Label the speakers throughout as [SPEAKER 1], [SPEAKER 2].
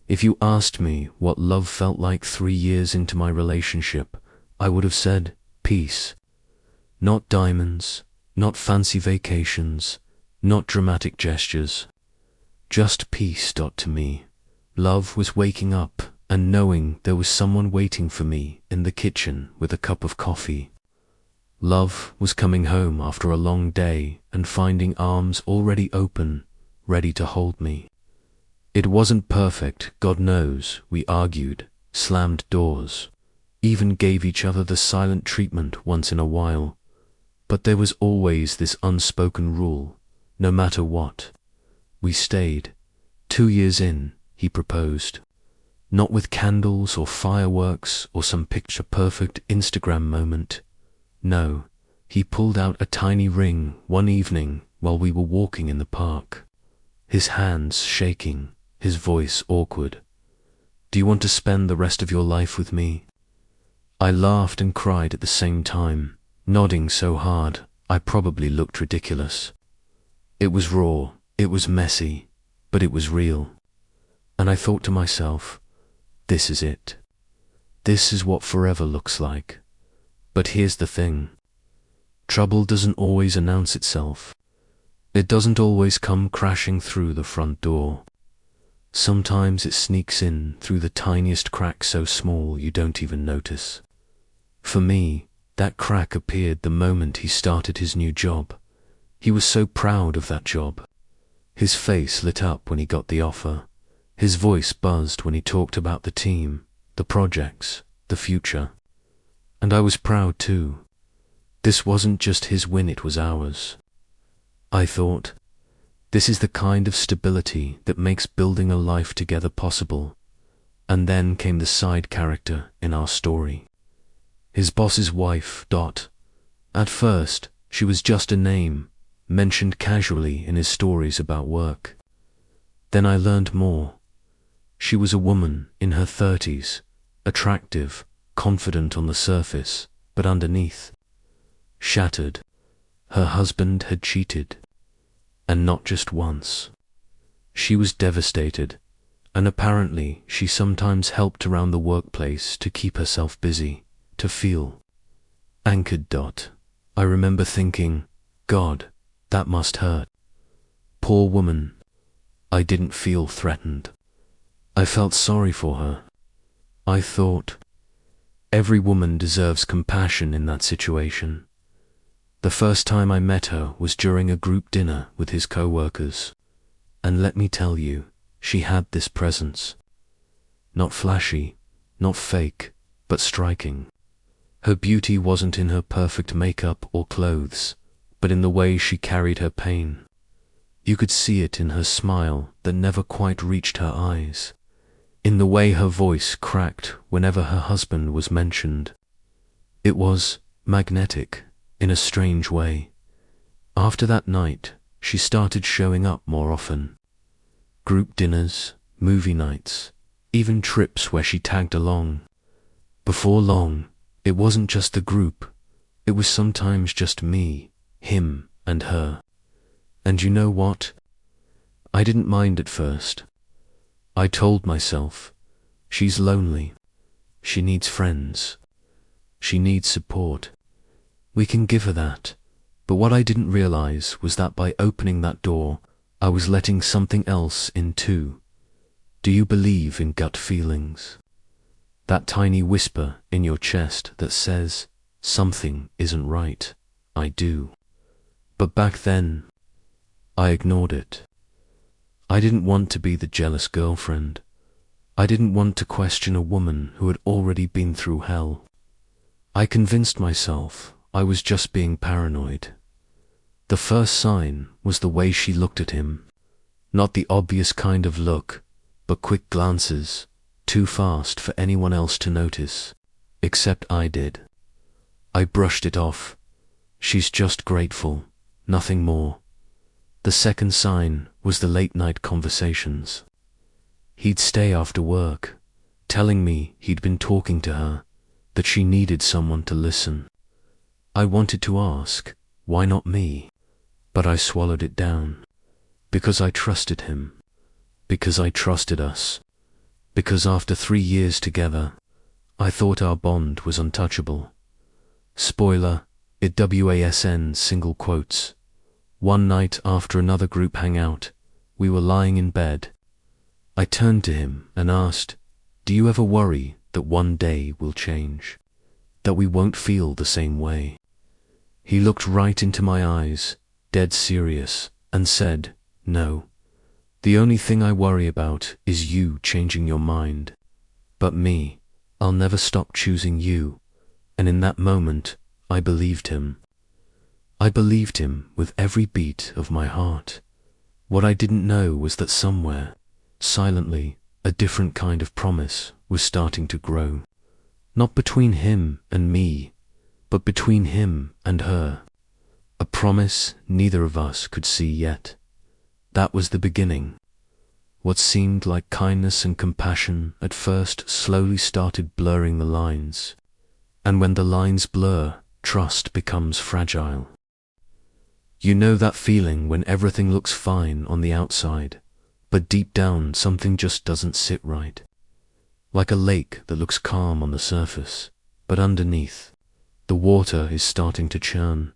[SPEAKER 1] If you asked me what love felt like 3 years into my relationship, I would have said peace. Not diamonds, not fancy vacations, not dramatic gestures. Just peace. To me, love was waking up and knowing there was someone waiting for me in the kitchen with a cup of coffee. Love was coming home after a long day and finding arms already open, ready to hold me. It wasn't perfect, God knows. We argued, slammed doors, even gave each other the silent treatment once in a while. But there was always this unspoken rule: no matter what, we stayed. 2 years in, he proposed. Not with candles or fireworks or some picture-perfect Instagram moment. No, he pulled out a tiny ring one evening while we were walking in the park. His hands shaking, his voice awkward. "Do you want to spend the rest of your life with me?" I laughed and cried at the same time, nodding so hard I probably looked ridiculous. It was raw, it was messy, but it was real. And I thought to myself, this is it. This is what forever looks like. But here's the thing. Trouble doesn't always announce itself. It doesn't always come crashing through the front door. Sometimes it sneaks in through the tiniest crack, so small you don't even notice. For me, that crack appeared the moment he started his new job. He was so proud of that job. His face lit up when he got the offer. His voice buzzed when he talked about the team, the projects, the future. And I was proud too. This wasn't just his win, it was ours. I thought, this is the kind of stability that makes building a life together possible. And then came the side character in our story. His boss's wife. At first, she was just a name, mentioned casually in his stories about work. Then I learned more. She was a woman in her 30s, attractive, confident on the surface, but underneath, shattered. Her husband had cheated. And not just once. She was devastated, and apparently she sometimes helped around the workplace to keep herself busy, to feel anchored. I remember thinking, God, that must hurt. Poor woman. I didn't feel threatened. I felt sorry for her. I thought, every woman deserves compassion in that situation. The first time I met her was during a group dinner with his co-workers. And let me tell you, she had this presence. Not flashy, not fake, but striking. Her beauty wasn't in her perfect makeup or clothes, but in the way she carried her pain. You could see it in her smile that never quite reached her eyes, in the way her voice cracked whenever her husband was mentioned. It was magnetic. In a strange way. After that night, she started showing up more often. Group dinners, movie nights, even trips where she tagged along. Before long, it wasn't just the group. It was sometimes just me, him, and her. And you know what? I didn't mind at first. I told myself, she's lonely. She needs friends. She needs support. We can give her that. But what I didn't realize was that by opening that door, I was letting something else in too. Do you believe in gut feelings? That tiny whisper in your chest that says, something isn't right. I do. But back then, I ignored it. I didn't want to be the jealous girlfriend. I didn't want to question a woman who had already been through hell. I convinced myself I was just being paranoid. The first sign was the way she looked at him. Not the obvious kind of look, but quick glances, too fast for anyone else to notice, except I did. I brushed it off. She's just grateful, nothing more. The second sign was the late-night conversations. He'd stay after work, telling me he'd been talking to her, that she needed someone to listen. I wanted to ask, why not me? But I swallowed it down. Because I trusted him. Because I trusted us. Because after 3 years together, I thought our bond was untouchable. Spoiler, it wasn single quotes. One night after another group hangout, we were lying in bed. I turned to him and asked, "Do you ever worry that one day will change? That we won't feel the same way?" He looked right into my eyes, dead serious, and said, "No. The only thing I worry about is you changing your mind. But me, I'll never stop choosing you." And in that moment, I believed him. I believed him with every beat of my heart. What I didn't know was that somewhere, silently, a different kind of promise was starting to grow. Not between him and me, but between him and her. A promise neither of us could see yet. That was the beginning. What seemed like kindness and compassion at first slowly started blurring the lines. And when the lines blur, trust becomes fragile. You know that feeling when everything looks fine on the outside, but deep down something just doesn't sit right. Like a lake that looks calm on the surface, but underneath, the water is starting to churn.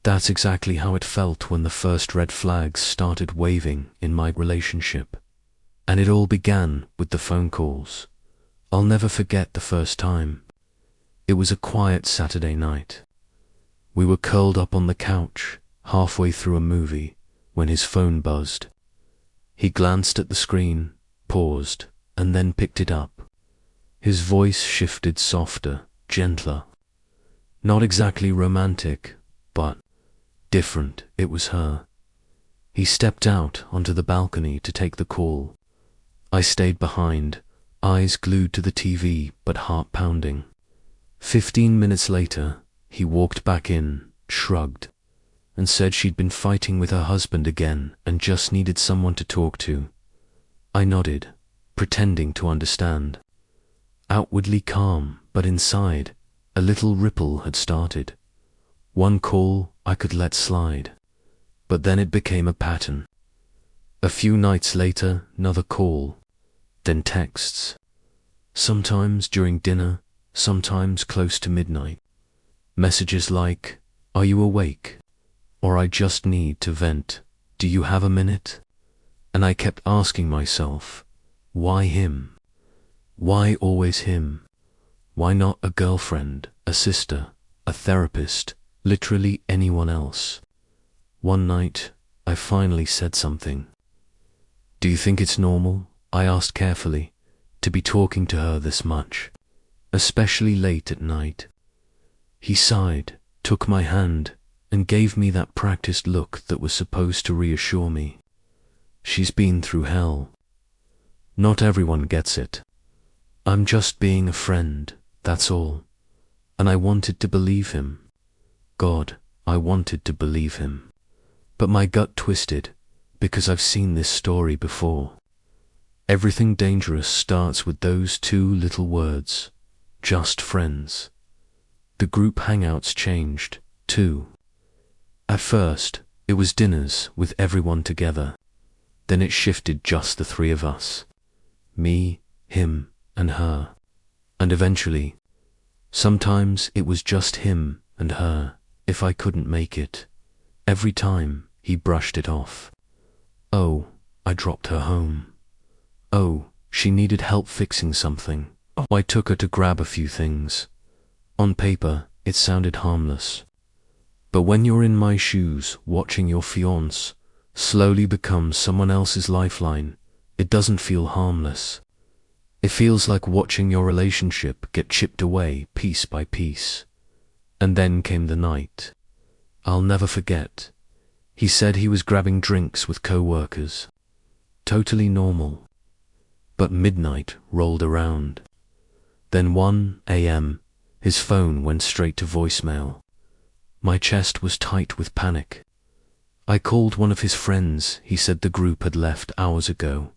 [SPEAKER 1] That's exactly how it felt when the first red flags started waving in my relationship. And it all began with the phone calls. I'll never forget the first time. It was a quiet Saturday night. We were curled up on the couch, halfway through a movie, when his phone buzzed. He glanced at the screen, paused, and then picked it up. His voice shifted softer, gentler. Not exactly romantic, but different. It was her. He stepped out onto the balcony to take the call. I stayed behind, eyes glued to the TV but heart pounding. 15 minutes later, he walked back in, shrugged, and said she'd been fighting with her husband again and just needed someone to talk to. I nodded, pretending to understand. Outwardly calm, but inside, a little ripple had started. One call I could let slide, but then it became a pattern. A few nights later, another call, then texts. Sometimes during dinner, sometimes close to midnight. Messages like, "Are you awake?" Or "I just need to vent. Do you have a minute?" And I kept asking myself, why him? Why always him? Why not a girlfriend, a sister, a therapist, literally anyone else? One night, I finally said something. "Do you think it's normal," I asked carefully, "to be talking to her this much, especially late at night?" He sighed, took my hand, and gave me that practiced look that was supposed to reassure me. "She's been through hell. Not everyone gets it. I'm just being a friend, that's all." And I wanted to believe him. God, I wanted to believe him. But my gut twisted, because I've seen this story before. Everything dangerous starts with those two little words, just friends. The group hangouts changed, too. At first, it was dinners with everyone together. Then it shifted just the three of us. Me, him, and her. And eventually, sometimes it was just him and her, if I couldn't make it. Every time, he brushed it off. Oh, I dropped her home. Oh, she needed help fixing something. Oh, I took her to grab a few things. On paper, it sounded harmless. But when you're in my shoes, watching your fiancé slowly become someone else's lifeline, it doesn't feel harmless. It feels like watching your relationship get chipped away piece by piece. And then came the night. I'll never forget. He said he was grabbing drinks with co-workers. Totally normal. But midnight rolled around. Then 1 a.m., his phone went straight to voicemail. My chest was tight with panic. I called one of his friends. He said the group had left hours ago.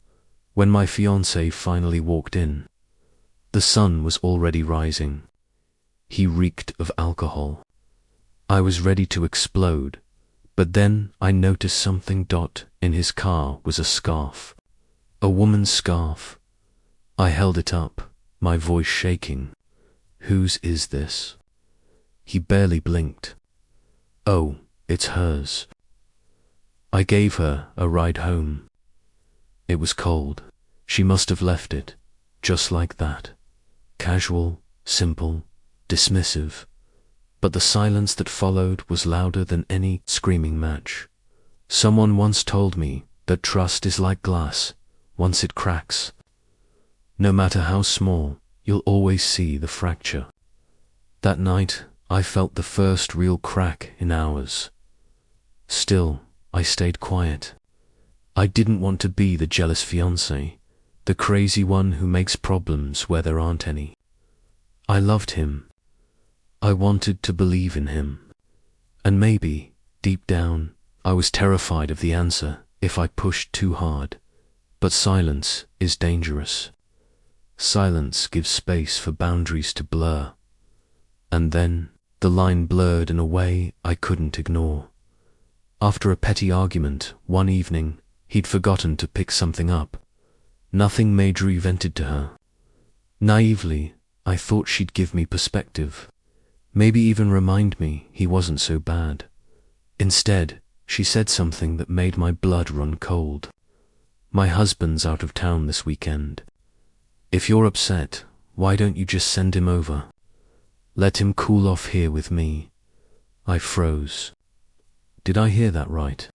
[SPEAKER 1] When my fiancé finally walked in, the sun was already rising. He reeked of alcohol. I was ready to explode, but then I noticed something. In his car was a scarf. A woman's scarf. I held it up, my voice shaking. Whose is this? He barely blinked. Oh, it's hers. I gave her a ride home. It was cold. She must have left it, just like that. Casual, simple, dismissive. But the silence that followed was louder than any screaming match. Someone once told me that trust is like glass. Once it cracks, no matter how small, you'll always see the fracture. That night, I felt the first real crack in hours. Still, I stayed quiet. I didn't want to be the jealous fiancé, the crazy one who makes problems where there aren't any. I loved him. I wanted to believe in him. And maybe, deep down, I was terrified of the answer if I pushed too hard. But silence is dangerous. Silence gives space for boundaries to blur. And then, the line blurred in a way I couldn't ignore. After a petty argument, one evening, he'd forgotten to pick something up. Nothing major evented to her. Naively, I thought she'd give me perspective. Maybe even remind me he wasn't so bad. Instead, she said something that made my blood run cold. My husband's out of town this weekend. If you're upset, why don't you just send him over? Let him cool off here with me. I froze. Did I hear that right?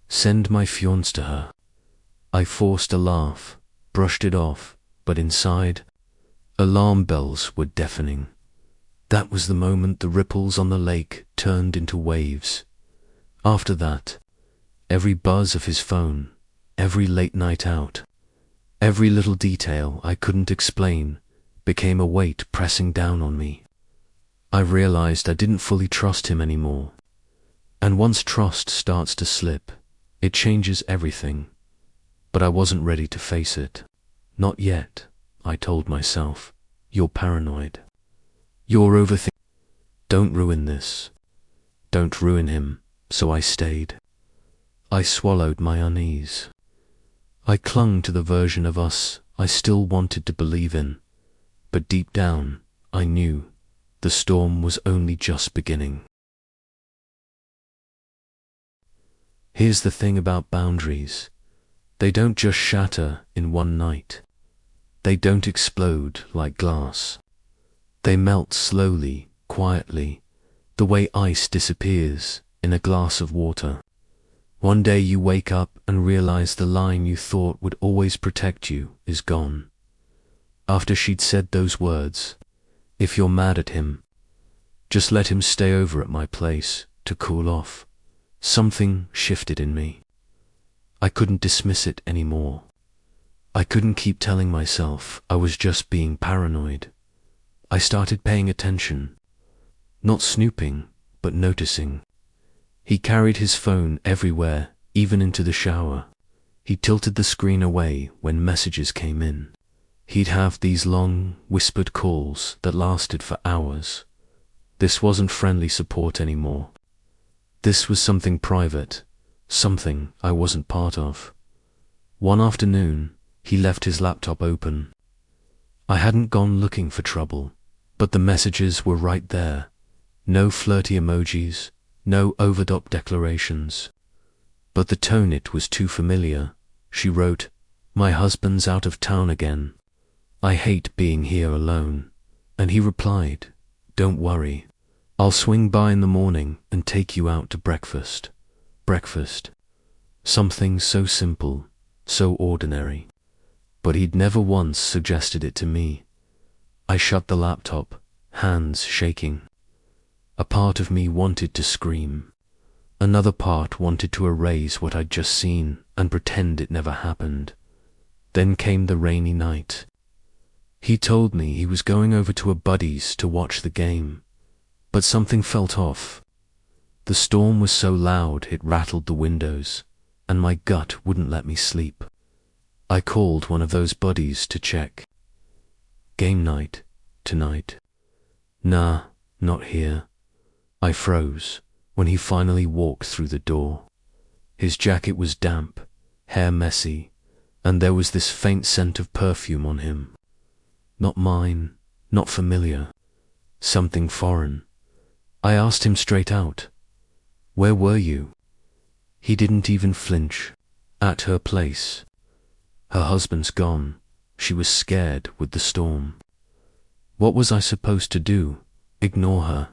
[SPEAKER 1] Send my fiancé to her. I forced a laugh, brushed it off, but inside, alarm bells were deafening. That was the moment the ripples on the lake turned into waves. After that, every buzz of his phone, every late night out, every little detail I couldn't explain became a weight pressing down on me. I realized I didn't fully trust him anymore. And once trust starts to slip, it changes everything. But I wasn't ready to face it. Not yet, I told myself. You're paranoid. You're overthinking. Don't ruin this. Don't ruin him. So I stayed. I swallowed my unease. I clung to the version of us I still wanted to believe in. But deep down, I knew the storm was only just beginning. Here's the thing about boundaries. They don't just shatter in one night. They don't explode like glass. They melt slowly, quietly, the way ice disappears in a glass of water. One day you wake up and realize the line you thought would always protect you is gone. After she'd said those words, if you're mad at him, just let him stay over at my place to cool off. Something shifted in me. I couldn't dismiss it anymore. I couldn't keep telling myself I was just being paranoid. I started paying attention. Not snooping, but noticing. He carried his phone everywhere, even into the shower. He tilted the screen away when messages came in. He'd have these long, whispered calls that lasted for hours. This wasn't friendly support anymore. This was something private, something I wasn't part of. One afternoon, he left his laptop open. I hadn't gone looking for trouble, but the messages were right there. No flirty emojis, no overdop declarations. But the tone, it was too familiar. She wrote, "My husband's out of town again. I hate being here alone." And he replied, "Don't worry. I'll swing by in the morning and take you out to breakfast." Breakfast. Something so simple, so ordinary. But he'd never once suggested it to me. I shut the laptop, hands shaking. A part of me wanted to scream. Another part wanted to erase what I'd just seen and pretend it never happened. Then came the rainy night. He told me he was going over to a buddy's to watch the game. But something felt off. The storm was so loud it rattled the windows, and my gut wouldn't let me sleep. I called one of those buddies to check. "Game night, tonight." "Nah, not here." I froze when he finally walked through the door. His jacket was damp, hair messy, and there was this faint scent of perfume on him. not mine, not familiar, something foreign. I asked him straight out, "Where were you?" He didn't even flinch. At her place. Her husband's gone. She was scared with the storm. What was I supposed to do? Ignore her?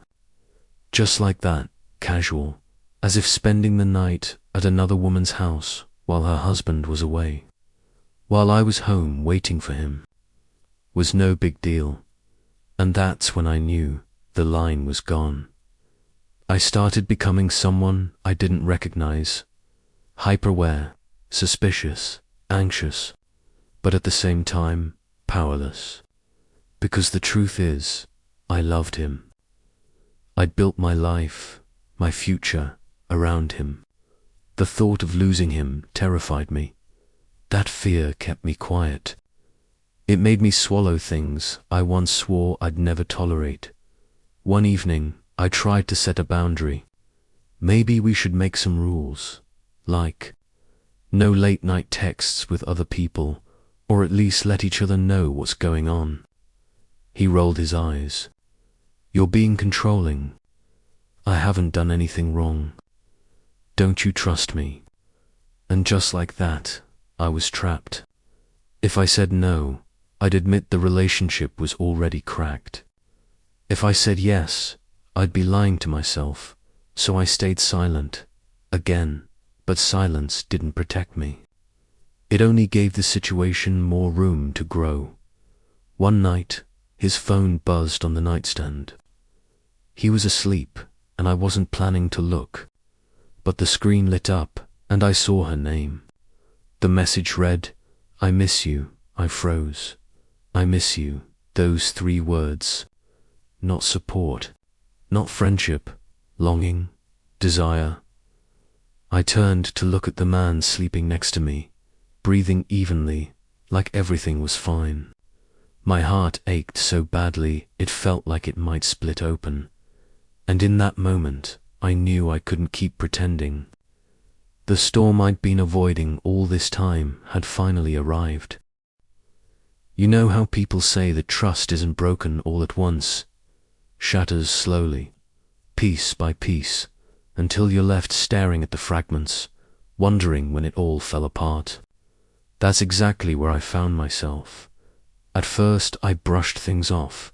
[SPEAKER 1] Just like that, casual, as if spending the night at another woman's house while her husband was away, while I was home waiting for him, was no big deal. And that's when I knew the line was gone. I started becoming someone I didn't recognize, hyper-aware, suspicious, anxious, but at the same time, powerless. Because the truth is, I loved him. I'd built my life, my future, around him. The thought of losing him terrified me. That fear kept me quiet. It made me swallow things I once swore I'd never tolerate. One evening, I tried to set a boundary. Maybe we should make some rules, like no late-night texts with other people, or at least let each other know what's going on. He rolled his eyes. "You're being controlling. I haven't done anything wrong. Don't you trust me?" And just like that, I was trapped. If I said no, I'd admit the relationship was already cracked. If I said yes, I'd be lying to myself, so I stayed silent, again, but silence didn't protect me. It only gave the situation more room to grow. One night, his phone buzzed on the nightstand. He was asleep, and I wasn't planning to look, but the screen lit up, and I saw her name. The message read, "I miss you." I froze. I miss you, those 3 words. Not support, not friendship, longing, desire. I turned to look at the man sleeping next to me, breathing evenly, like everything was fine. My heart ached so badly it felt like it might split open. And in that moment, I knew I couldn't keep pretending. The storm I'd been avoiding all this time had finally arrived. You know how people say that trust isn't broken all at once, shatters slowly, piece by piece, until you're left staring at the fragments, wondering when it all fell apart. That's exactly where I found myself. At first I brushed things off.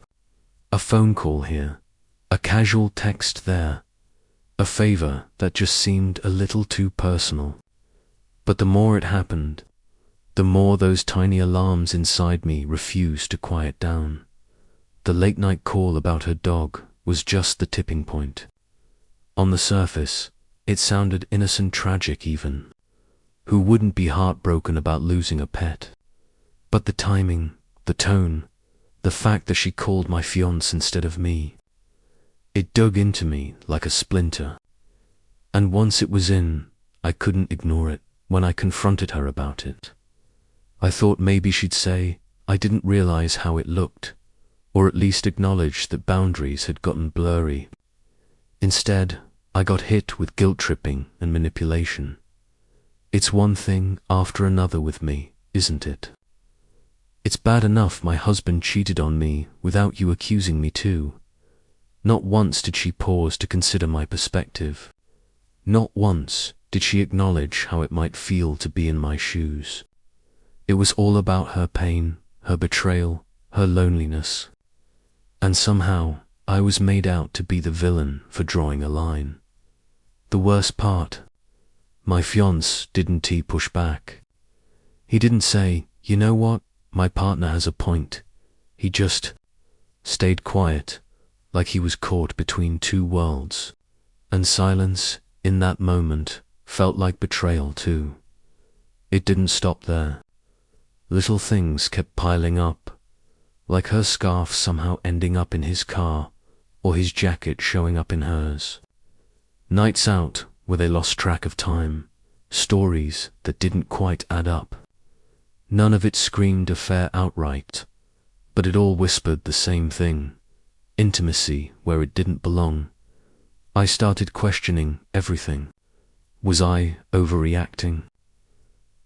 [SPEAKER 1] A phone call here, a casual text there, a favor that just seemed a little too personal. But the more it happened, the more those tiny alarms inside me refused to quiet down. The late-night call about her dog was just the tipping point. On the surface, it sounded innocent, tragic even. Who wouldn't be heartbroken about losing a pet? But the timing, the tone, the fact that she called my fiancé instead of me, it dug into me like a splinter. And once it was in, I couldn't ignore it. When I confronted her about it, I thought maybe she'd say I didn't realize how it looked, or at least acknowledge that boundaries had gotten blurry. Instead, I got hit with guilt-tripping and manipulation. It's one thing after another with me, isn't it? It's bad enough my husband cheated on me without you accusing me too. Not once did she pause to consider my perspective. Not once did she acknowledge how it might feel to be in my shoes. It was all about her pain, her betrayal, her loneliness. And somehow, I was made out to be the villain for drawing a line. The worst part, my fiancé didn't push back. He didn't say, "You know what, my partner has a point." He just stayed quiet, like he was caught between 2 worlds. And silence, in that moment, felt like betrayal too. It didn't stop there. Little things kept piling up, like her scarf somehow ending up in his car, or his jacket showing up in hers. Nights out where they lost track of time, stories that didn't quite add up. None of it screamed affair outright, but it all whispered the same thing, intimacy where it didn't belong. I started questioning everything. Was I overreacting?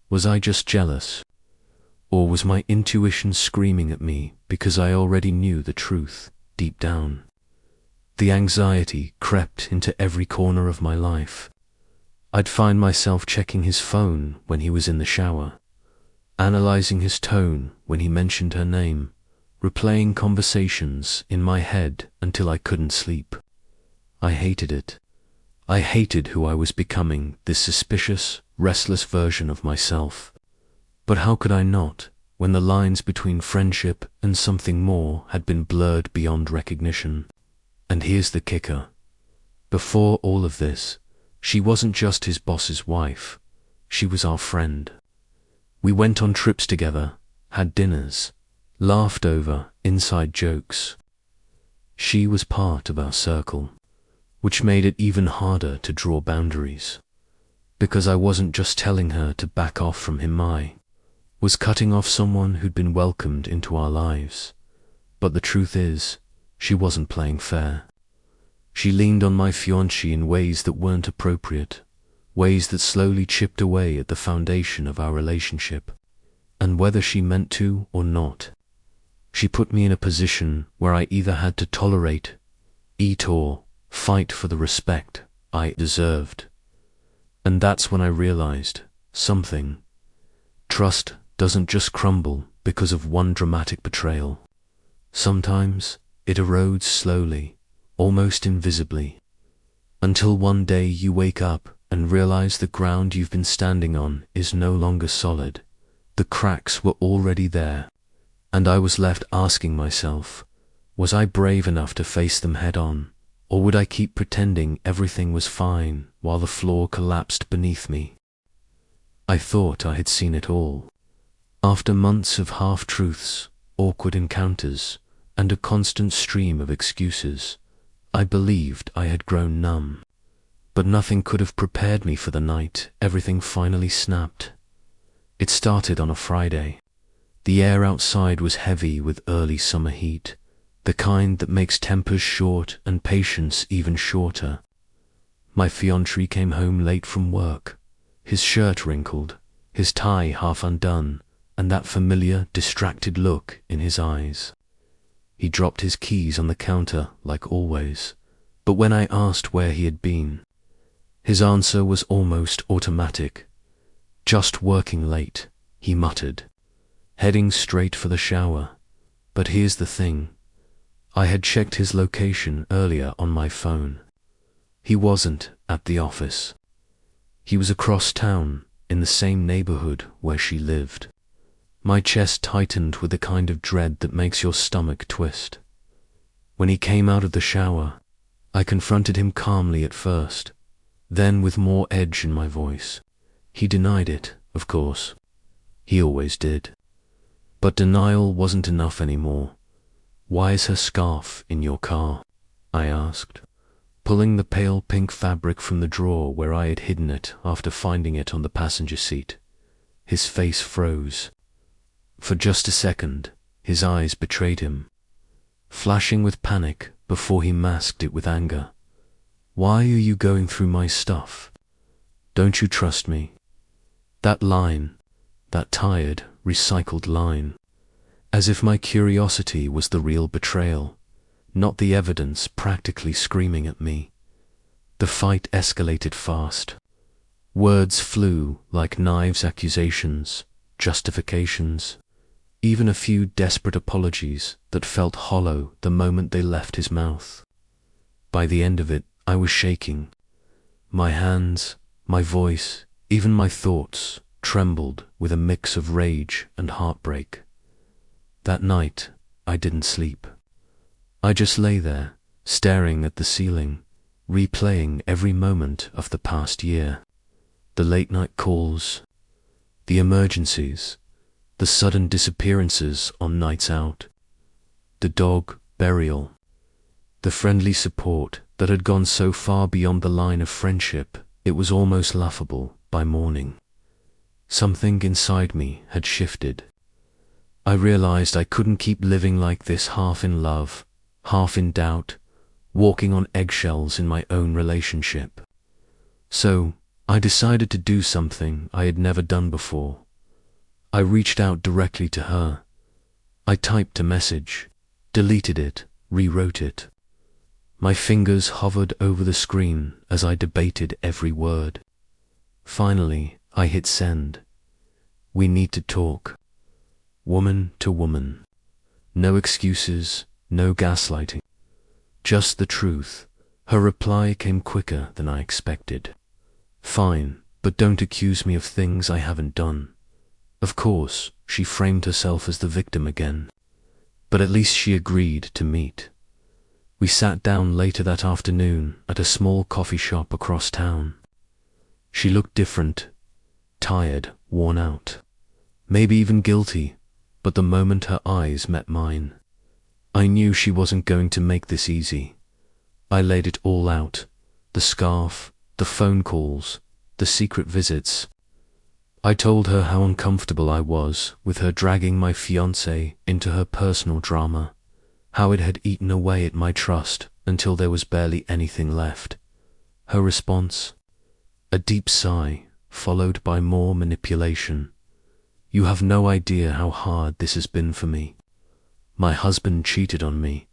[SPEAKER 1] Was I just jealous? Or was my intuition screaming at me because I already knew the truth deep down. The anxiety crept into every corner of my life. I'd find myself checking his phone when he was in the shower, analyzing his tone when he mentioned her name, replaying conversations in my head until I couldn't sleep. I hated it. I hated who I was becoming, this suspicious, restless version of myself. But how could I not, when the lines between friendship and something more had been blurred beyond recognition? And here's the kicker. Before all of this, she wasn't just his boss's wife. She was our friend. We went on trips together, had dinners, laughed over inside jokes. She was part of our circle, which made it even harder to draw boundaries. Because I wasn't just telling her to back off from him, I was cutting off someone who'd been welcomed into our lives. But the truth is, she wasn't playing fair. She leaned on my fiancé in ways that weren't appropriate, ways that slowly chipped away at the foundation of our relationship. And whether she meant to or not, she put me in a position where I either had to tolerate, eat, or fight for the respect I deserved. And that's when I realized something. Trust doesn't just crumble because of one dramatic betrayal. Sometimes it erodes slowly, almost invisibly, until one day you wake up and realize the ground you've been standing on is no longer solid. The cracks were already there, and I was left asking myself, was I brave enough to face them head on, or would I keep pretending everything was fine while the floor collapsed beneath me? I thought I had seen it all. After months of half-truths, awkward encounters, and a constant stream of excuses, I believed I had grown numb. But nothing could have prepared me for the night everything finally snapped. It started on a Friday. The air outside was heavy with early summer heat, the kind that makes tempers short and patience even shorter. My fiancé came home late from work, his shirt wrinkled, his tie half undone, and that familiar, distracted look in his eyes. He dropped his keys on the counter like always, but when I asked where he had been, his answer was almost automatic. Just working late, he muttered, heading straight for the shower. But here's the thing. I had checked his location earlier on my phone. He wasn't at the office. He was across town, in the same neighborhood where she lived. My chest tightened with the kind of dread that makes your stomach twist. When he came out of the shower, I confronted him calmly at first, then with more edge in my voice. He denied it, of course. He always did. But denial wasn't enough anymore. "Why is her scarf in your car?" I asked, pulling the pale pink fabric from the drawer where I had hidden it after finding it on the passenger seat. His face froze. For just a second, his eyes betrayed him, flashing with panic before he masked it with anger. "Why are you going through my stuff? Don't you trust me?" That line, that tired, recycled line, as if my curiosity was the real betrayal, not the evidence practically screaming at me. The fight escalated fast. Words flew like knives, accusations, justifications, even a few desperate apologies that felt hollow the moment they left his mouth. By the end of it, I was shaking. My hands, my voice, even my thoughts trembled with a mix of rage and heartbreak. That night, I didn't sleep. I just lay there, staring at the ceiling, replaying every moment of the past year. The late-night calls, the emergencies, the sudden disappearances on nights out, the dog burial, the friendly support that had gone so far beyond the line of friendship it was almost laughable by morning. Something inside me had shifted. I realized I couldn't keep living like this, half in love, half in doubt, walking on eggshells in my own relationship. So I decided to do something I had never done before. I reached out directly to her, I typed a message, deleted it, rewrote it. My fingers hovered over the screen as I debated every word. Finally, I hit send. We need to talk. Woman to woman. No excuses, no gaslighting. Just the truth. Her reply came quicker than I expected. Fine, but don't accuse me of things I haven't done. Of course, she framed herself as the victim again. But at least she agreed to meet. We sat down later that afternoon at a small coffee shop across town. She looked different, tired, worn out, maybe even guilty, but the moment her eyes met mine, I knew she wasn't going to make this easy. I laid it all out, the scarf, the phone calls, the secret visits. I told her how uncomfortable I was with her dragging my fiancé into her personal drama, how it had eaten away at my trust until there was barely anything left. Her response? A deep sigh, followed by more manipulation. You have no idea how hard this has been for me. My husband cheated on me,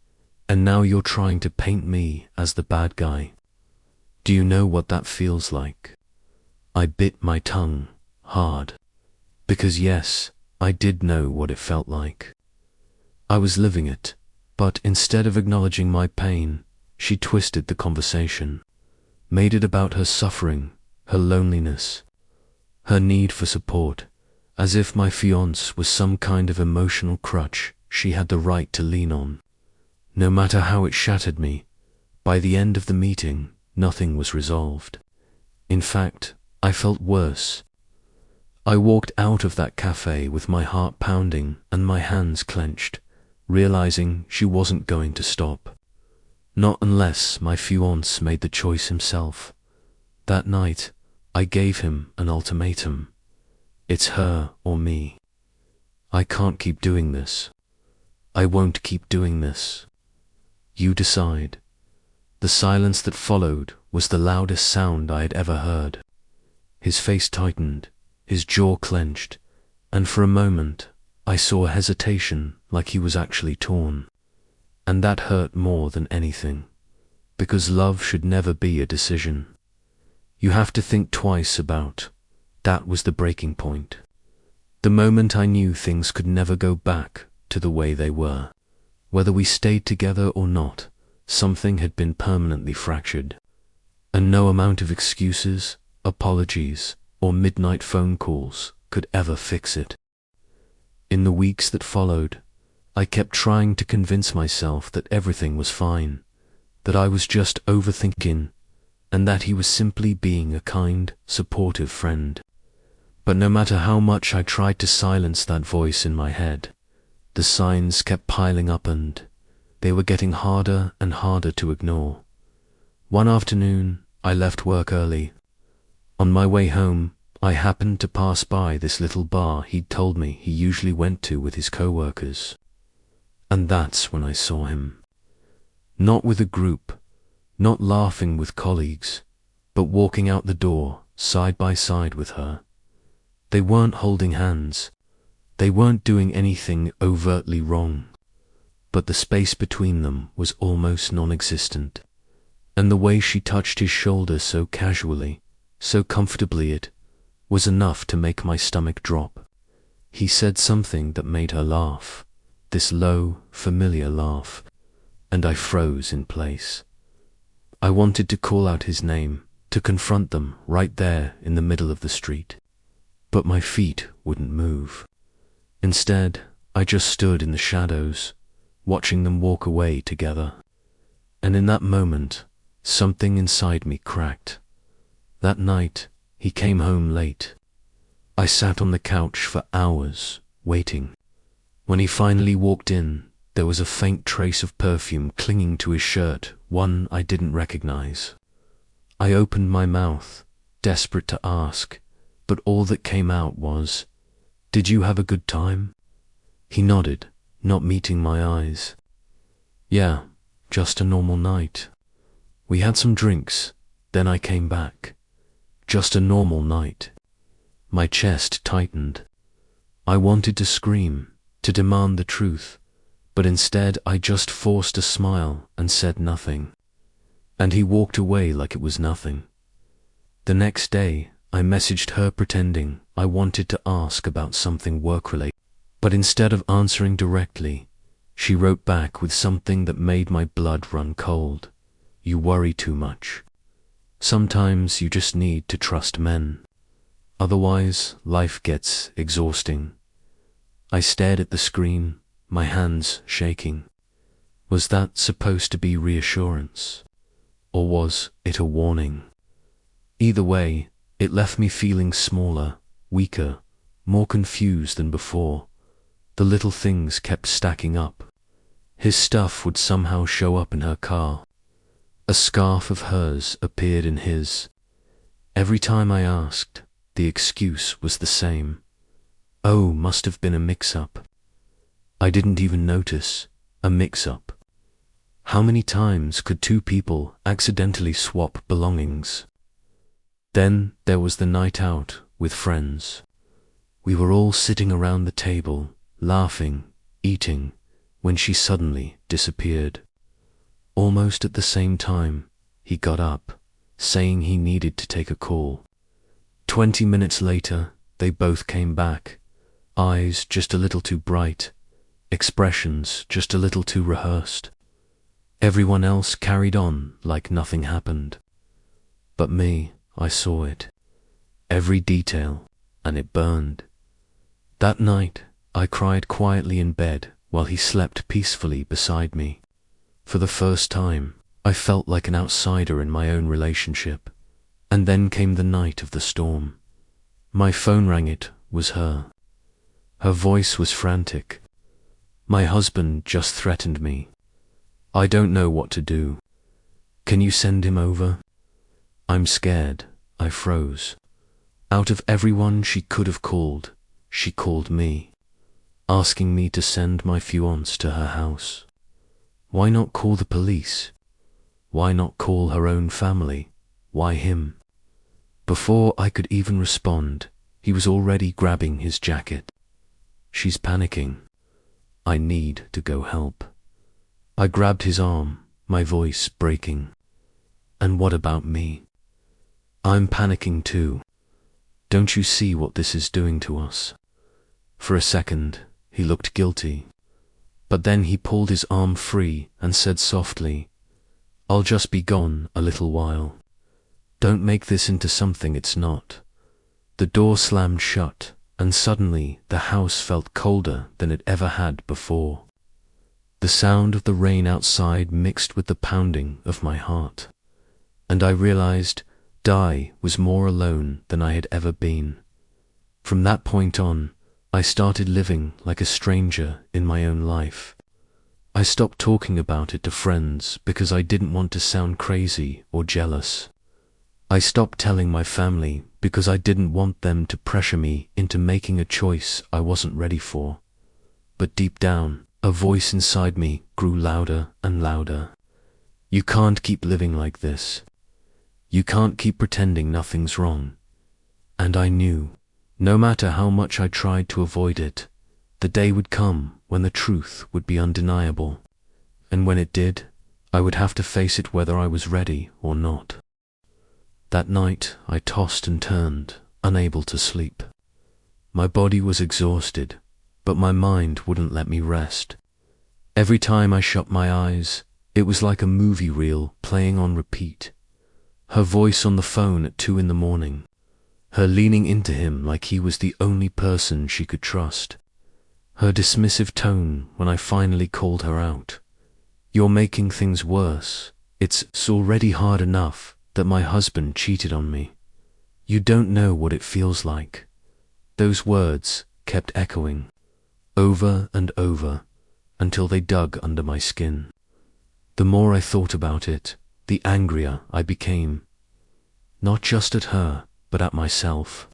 [SPEAKER 1] and now you're trying to paint me as the bad guy. Do you know what that feels like? I bit my tongue hard, because yes, I did know what it felt like. I was living it, but instead of acknowledging my pain, she twisted the conversation, made it about her suffering, her loneliness, her need for support, as if my fiancé was some kind of emotional crutch she had the right to lean on. No matter how it shattered me, by the end of the meeting, nothing was resolved. In fact, I felt worse. I walked out of that cafe with my heart pounding and my hands clenched, realizing she wasn't going to stop. Not unless my fiancé made the choice himself. That night, I gave him an ultimatum. It's her or me. I can't keep doing this. I won't keep doing this. You decide. The silence that followed was the loudest sound I had ever heard. His face tightened, his jaw clenched, and for a moment I saw hesitation, like he was actually torn. And that hurt more than anything, because love should never be a decision. You have to think twice about. That was the breaking point. The moment I knew things could never go back to the way they were. Whether we stayed together or not, something had been permanently fractured. And no amount of excuses, apologies, or midnight phone calls could ever fix it. In the weeks that followed, I kept trying to convince myself that everything was fine, that I was just overthinking, and that he was simply being a kind, supportive friend. But no matter how much I tried to silence that voice in my head, the signs kept piling up and they were getting harder and harder to ignore. One afternoon, I left work early. On my way home, I happened to pass by this little bar he'd told me he usually went to with his co-workers. And that's when I saw him. Not with a group, not laughing with colleagues, but walking out the door, side by side with her. They weren't holding hands. They weren't doing anything overtly wrong. But the space between them was almost non-existent. And the way she touched his shoulder so casually, so comfortably, it was enough to make my stomach drop. He said something that made her laugh, this low, familiar laugh, and I froze in place. I wanted to call out his name, to confront them right there in the middle of the street. But my feet wouldn't move. Instead, I just stood in the shadows, watching them walk away together. And in that moment, something inside me cracked. That night, he came home late. I sat on the couch for hours, waiting. When he finally walked in, there was a faint trace of perfume clinging to his shirt, one I didn't recognize. I opened my mouth, desperate to ask, but all that came out was, "Did you have a good time?" He nodded, not meeting my eyes. "Yeah, just a normal night. We had some drinks, then I came back. Just a normal night." My chest tightened. I wanted to scream, to demand the truth, but instead I just forced a smile and said nothing. And he walked away like it was nothing. The next day, I messaged her pretending I wanted to ask about something work-related, but instead of answering directly, she wrote back with something that made my blood run cold. "You worry too much. Sometimes you just need to trust men. Otherwise, life gets exhausting." I stared at the screen, my hands shaking. Was that supposed to be reassurance? Or was it a warning? Either way, it left me feeling smaller, weaker, more confused than before. The little things kept stacking up. His stuff would somehow show up in her car. A scarf of hers appeared in his. Every time I asked, the excuse was the same. "Oh, must have been a mix-up." I didn't even notice. A mix-up. How many times could two people accidentally swap belongings? Then there was the night out with friends. We were all sitting around the table, laughing, eating, when she suddenly disappeared. Almost at the same time, he got up, saying he needed to take a call. 20 minutes later, they both came back, eyes just a little too bright, expressions just a little too rehearsed. Everyone else carried on like nothing happened. But me, I saw it. Every detail, and it burned. That night, I cried quietly in bed while he slept peacefully beside me. For the first time, I felt like an outsider in my own relationship. And then came the night of the storm. My phone rang. It was her. Her voice was frantic. "My husband just threatened me. I don't know what to do. Can you send him over?" "I'm scared." I froze. Out of everyone she could have called, she called me, asking me to send my fiancé to her house. Why not call the police? Why not call her own family? Why him? Before I could even respond, he was already grabbing his jacket. "She's panicking. I need to go help." I grabbed his arm, my voice breaking. "And what about me? I'm panicking too. Don't you see what this is doing to us?" For a second, he looked guilty. But then he pulled his arm free and said softly, "I'll just be gone a little while. Don't make this into something it's not." The door slammed shut, and suddenly the house felt colder than it ever had before. The sound of the rain outside mixed with the pounding of my heart, and I realized Di was more alone than I had ever been. From that point on, I started living like a stranger in my own life. I stopped talking about it to friends because I didn't want to sound crazy or jealous. I stopped telling my family because I didn't want them to pressure me into making a choice I wasn't ready for. But deep down, a voice inside me grew louder and louder. "You can't keep living like this. You can't keep pretending nothing's wrong." And I knew, no matter how much I tried to avoid it, the day would come when the truth would be undeniable. And when it did, I would have to face it whether I was ready or not. That night, I tossed and turned, unable to sleep. My body was exhausted, but my mind wouldn't let me rest. Every time I shut my eyes, it was like a movie reel playing on repeat. Her voice on the phone at 2 a.m, her leaning into him like he was the only person she could trust. Her dismissive tone when I finally called her out. "You're making things worse. It's already hard enough that my husband cheated on me. You don't know what it feels like." Those words kept echoing, over and over, until they dug under my skin. The more I thought about it, the angrier I became. Not just at her, but at myself.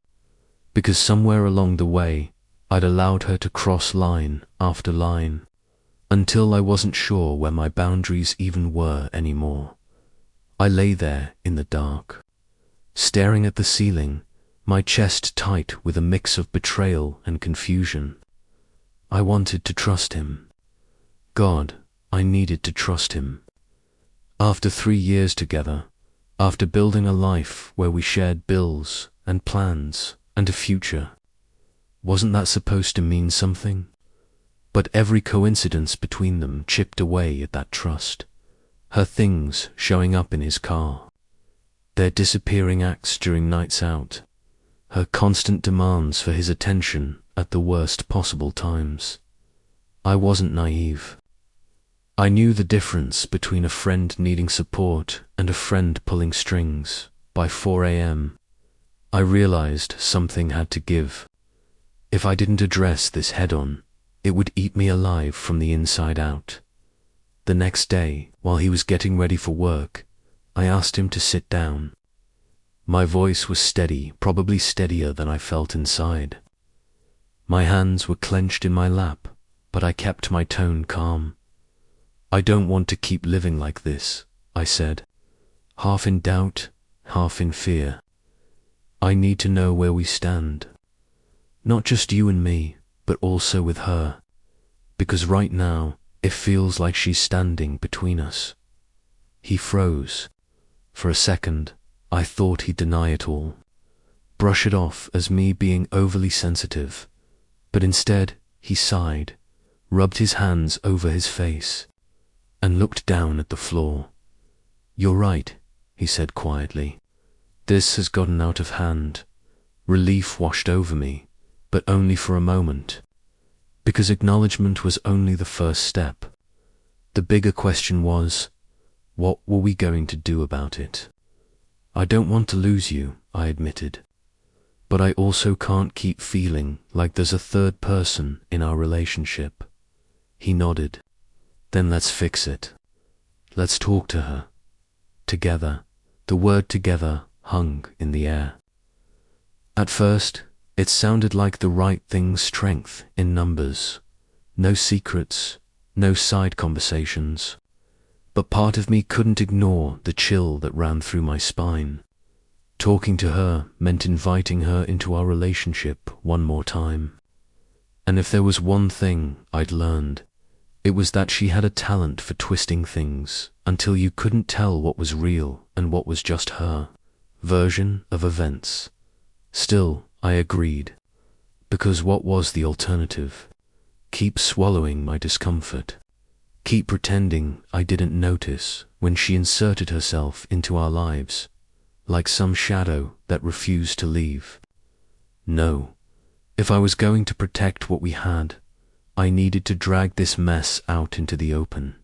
[SPEAKER 1] Because somewhere along the way, I'd allowed her to cross line after line, until I wasn't sure where my boundaries even were anymore. I lay there in the dark, staring at the ceiling, my chest tight with a mix of betrayal and confusion. I wanted to trust him. God, I needed to trust him. After 3 years together, after building a life where we shared bills and plans and a future, wasn't that supposed to mean something? But every coincidence between them chipped away at that trust. Her things showing up in his car, their disappearing acts during nights out, her constant demands for his attention at the worst possible times. I wasn't naive. I knew the difference between a friend needing support and a friend pulling strings. By 4 a.m., I realized something had to give. If I didn't address this head-on, it would eat me alive from the inside out. The next day, while he was getting ready for work, I asked him to sit down. My voice was steady, probably steadier than I felt inside. My hands were clenched in my lap, but I kept my tone calm. I don't want to keep living like this, I said, half in doubt, half in fear. I need to know where we stand. Not just you and me, but also with her. Because right now, it feels like she's standing between us. He froze. For a second, I thought he'd deny it all, brush it off as me being overly sensitive. But instead, he sighed, rubbed his hands over his face, and looked down at the floor. "You're right," he said quietly. "This has gotten out of hand." Relief washed over me, but only for a moment, because acknowledgement was only the first step. The bigger question was, what were we going to do about it? "I don't want to lose you," I admitted, "but I also can't keep feeling like there's a third person in our relationship." He nodded. "Then let's fix it. Let's talk to her. Together." The word "together" hung in the air. At first, it sounded like the right thing's strength in numbers. No secrets, no side conversations. But part of me couldn't ignore the chill that ran through my spine. Talking to her meant inviting her into our relationship one more time. And if there was one thing I'd learned, it was that she had a talent for twisting things until you couldn't tell what was real and what was just her version of events. Still, I agreed, because what was the alternative? Keep swallowing my discomfort. Keep pretending I didn't notice when she inserted herself into our lives, like some shadow that refused to leave. No, if I was going to protect what we had, I needed to drag this mess out into the open.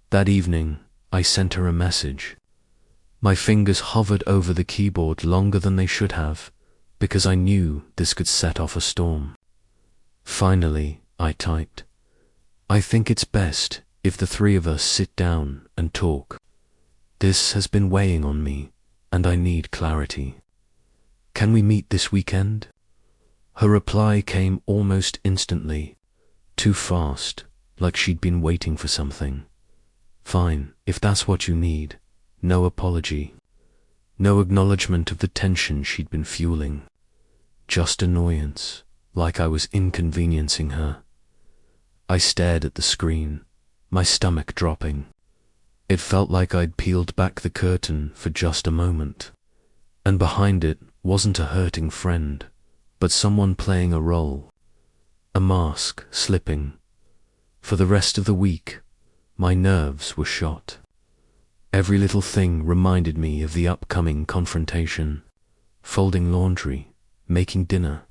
[SPEAKER 1] That evening, I sent her a message. My fingers hovered over the keyboard longer than they should have, because I knew this could set off a storm. Finally, I typed, "I think it's best if the three of us sit down and talk. This has been weighing on me, and I need clarity. Can we meet this weekend?" Her reply came almost instantly, too fast, like she'd been waiting for something. "Fine, if that's what you need." No apology. No acknowledgement of the tension she'd been fueling. Just annoyance, like I was inconveniencing her. I stared at the screen, my stomach dropping. It felt like I'd peeled back the curtain for just a moment, and behind it wasn't a hurting friend, but someone playing a role, a mask slipping. For the rest of the week, my nerves were shot. Every little thing reminded me of the upcoming confrontation. Folding laundry, making dinner,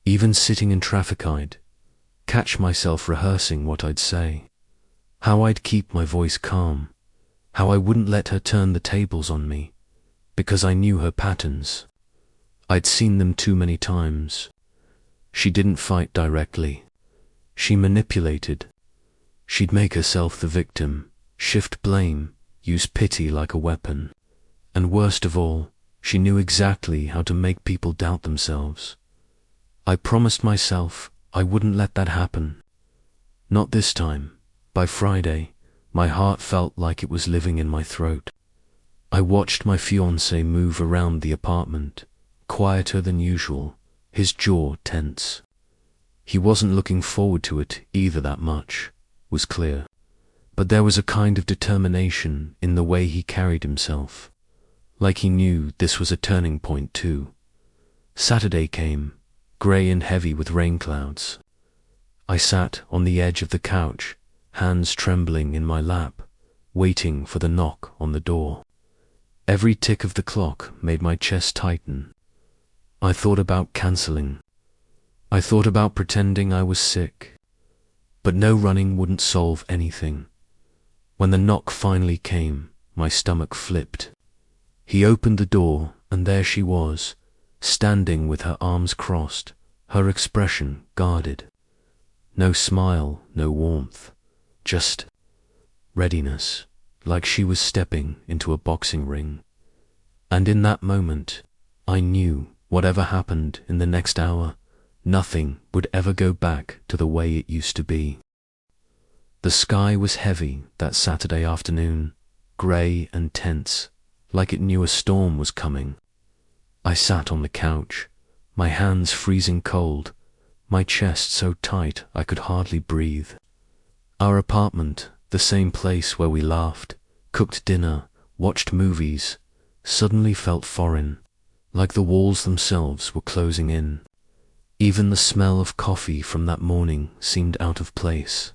[SPEAKER 1] even sitting in traffic, I'd catch myself rehearsing what I'd say, how I'd keep my voice calm, how I wouldn't let her turn the tables on me, because I knew her patterns. I'd seen them too many times. She didn't fight directly. She manipulated. She'd make herself the victim, shift blame, use pity like a weapon. And worst of all, she knew exactly how to make people doubt themselves. I promised myself I wouldn't let that happen. Not this time. By Friday, my heart felt like it was living in my throat. I watched my fiancé move around the apartment, quieter than usual, his jaw tense. He wasn't looking forward to it either that much, was clear. But there was a kind of determination in the way he carried himself, like he knew this was a turning point too. Saturday came, grey and heavy with rain clouds. I sat on the edge of the couch, hands trembling in my lap, waiting for the knock on the door. Every tick of the clock made my chest tighten. I thought about cancelling. I thought about pretending I was sick. But no running wouldn't solve anything. When the knock finally came, my stomach flipped. He opened the door, and there she was, standing with her arms crossed, her expression guarded. No smile, no warmth, just readiness, like she was stepping into a boxing ring. And in that moment, I knew whatever happened in the next hour, nothing would ever go back to the way it used to be. The sky was heavy that Saturday afternoon, grey and tense, like it knew a storm was coming. I sat on the couch, my hands freezing cold, my chest so tight I could hardly breathe. Our apartment, the same place where we laughed, cooked dinner, watched movies, suddenly felt foreign, like the walls themselves were closing in. Even the smell of coffee from that morning seemed out of place,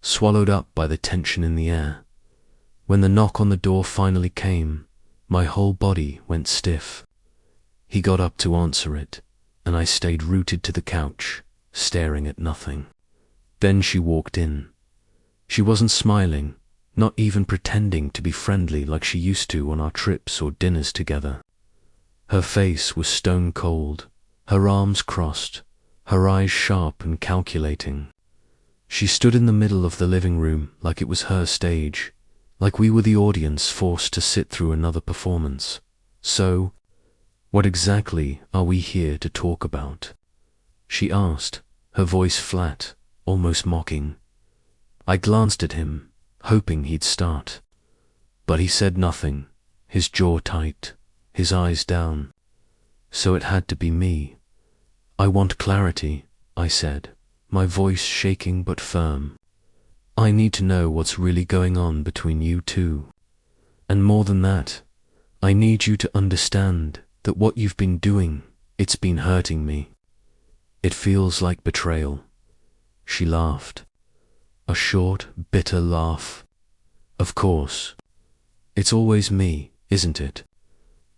[SPEAKER 1] swallowed up by the tension in the air. When the knock on the door finally came, my whole body went stiff. He got up to answer it, and I stayed rooted to the couch, staring at nothing. Then she walked in. She wasn't smiling, not even pretending to be friendly like she used to on our trips or dinners together. Her face was stone cold, her arms crossed, her eyes sharp and calculating. She stood in the middle of the living room like it was her stage, like we were the audience forced to sit through another performance. So, what exactly are we here to talk about? She asked, her voice flat, almost mocking. I glanced at him, hoping he'd start. But he said nothing, his jaw tight, his eyes down. So it had to be me. I want clarity, I said, my voice shaking but firm. I need to know what's really going on between you two. And more than that, I need you to understand that what you've been doing, it's been hurting me. It feels like betrayal. She laughed. A short, bitter laugh. Of course. It's always me, isn't it?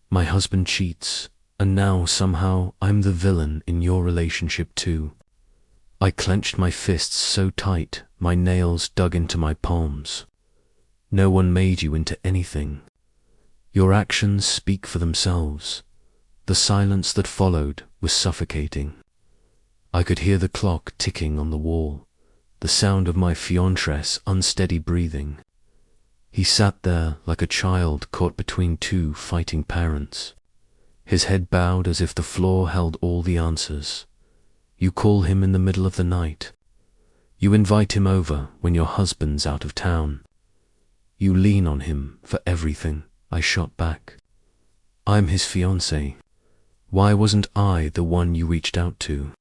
[SPEAKER 1] My husband cheats, and now somehow I'm the villain in your relationship too. I clenched my fists so tight, my nails dug into my palms. No one made you into anything. Your actions speak for themselves. The silence that followed was suffocating. I could hear the clock ticking on the wall, the sound of my fiancé's unsteady breathing. He sat there like a child caught between two fighting parents, his head bowed as if the floor held all the answers. You call him in the middle of the night. You invite him over when your husband's out of town. You lean on him for everything, I shot back. I'm his fiancé. Why wasn't I the one you reached out to?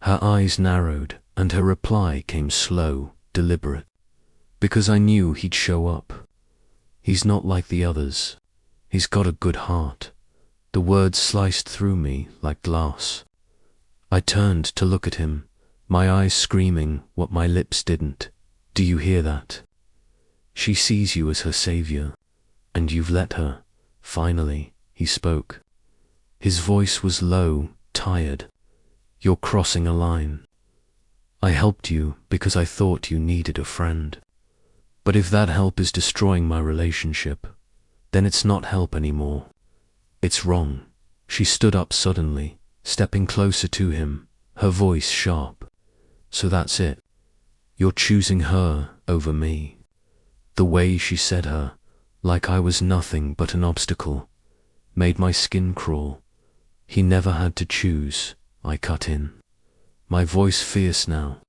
[SPEAKER 1] Her eyes narrowed, and her reply came slow, deliberate. Because I knew he'd show up. He's not like the others. He's got a good heart. The words sliced through me like glass. I turned to look at him, my eyes screaming what my lips didn't. Do you hear that? She sees you as her savior, and you've let her. Finally, he spoke. His voice was low, tired. You're crossing a line. I helped you because I thought you needed a friend. But if that help is destroying my relationship, then it's not help anymore. It's wrong. She stood up suddenly, stepping closer to him, her voice sharp. So that's it. You're choosing her over me. The way she said her, like I was nothing but an obstacle, made my skin crawl. He never had to choose, I cut in. My voice fierce now.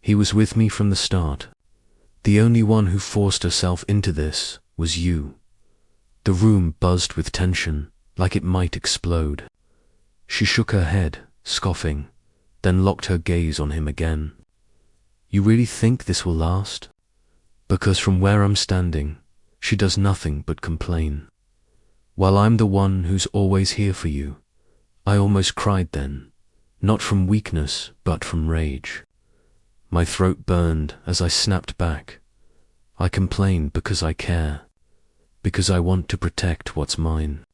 [SPEAKER 1] He was with me from the start. The only one who forced herself into this was you. The room buzzed with tension, like it might explode. She shook her head, scoffing, then locked her gaze on him again. You really think this will last? Because from where I'm standing, she does nothing but complain. While I'm the one who's always here for you. I almost cried then, not from weakness, but from rage. My throat burned as I snapped back. I complain because I care, because I want to protect what's mine.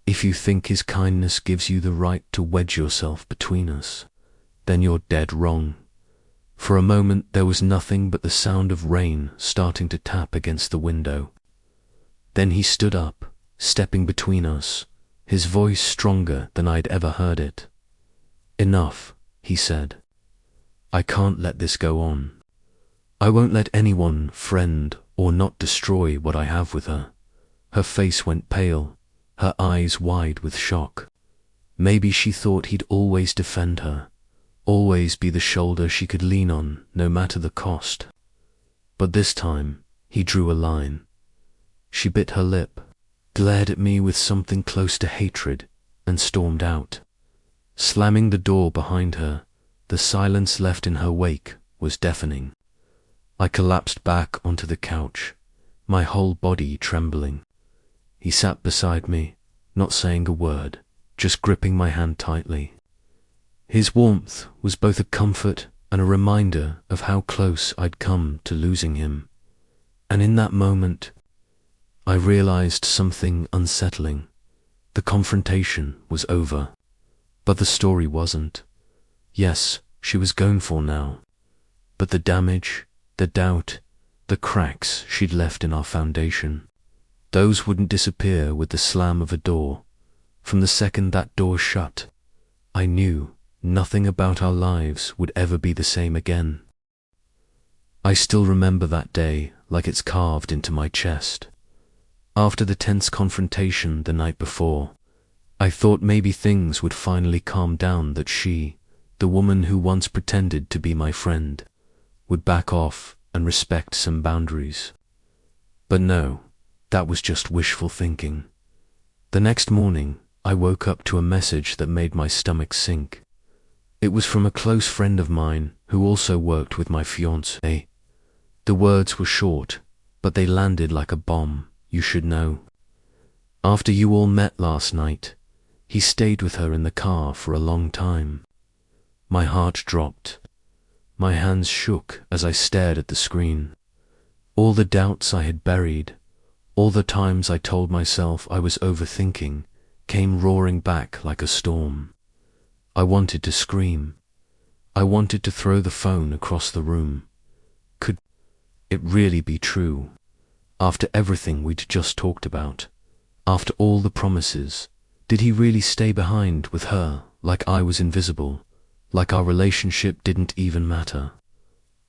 [SPEAKER 1] If you think his kindness gives you the right to wedge yourself between us, then you're dead wrong. For a moment there was nothing but the sound of rain starting to tap against the window. Then he stood up, stepping between us, his voice stronger than I'd ever heard it. Enough, he said. I can't let this go on. I won't let anyone, friend or not, destroy what I have with her. Her face went pale, her eyes wide with shock. Maybe she thought he'd always defend her, always be the shoulder she could lean on, no matter the cost. But this time, he drew a line. She bit her lip, glared at me with something close to hatred, and stormed out. Slamming the door behind her, the silence left in her wake was deafening. I collapsed back onto the couch, my whole body trembling. He sat beside me, not saying a word, just gripping my hand tightly. His warmth was both a comfort and a reminder of how close I'd come to losing him. And in that moment, I realized something unsettling. The confrontation was over, but the story wasn't. Yes, she was gone for now, but the damage, the doubt, the cracks she'd left in our foundation, those wouldn't disappear with the slam of a door. From the second that door shut, I knew nothing about our lives would ever be the same again. I still remember that day like it's carved into my chest. After the tense confrontation the night before, I thought maybe things would finally calm down, that she, the woman who once pretended to be my friend, would back off and respect some boundaries. But no, that was just wishful thinking. The next morning, I woke up to a message that made my stomach sink. It was from a close friend of mine who also worked with my fiancée. The words were short, but they landed like a bomb. You should know. After you all met last night, he stayed with her in the car for a long time. My heart dropped. My hands shook as I stared at the screen. All the doubts I had buried, all the times I told myself I was overthinking, came roaring back like a storm. I wanted to scream. I wanted to throw the phone across the room. Could it really be true? After everything we'd just talked about, after all the promises, did he really stay behind with her like I was invisible, like our relationship didn't even matter?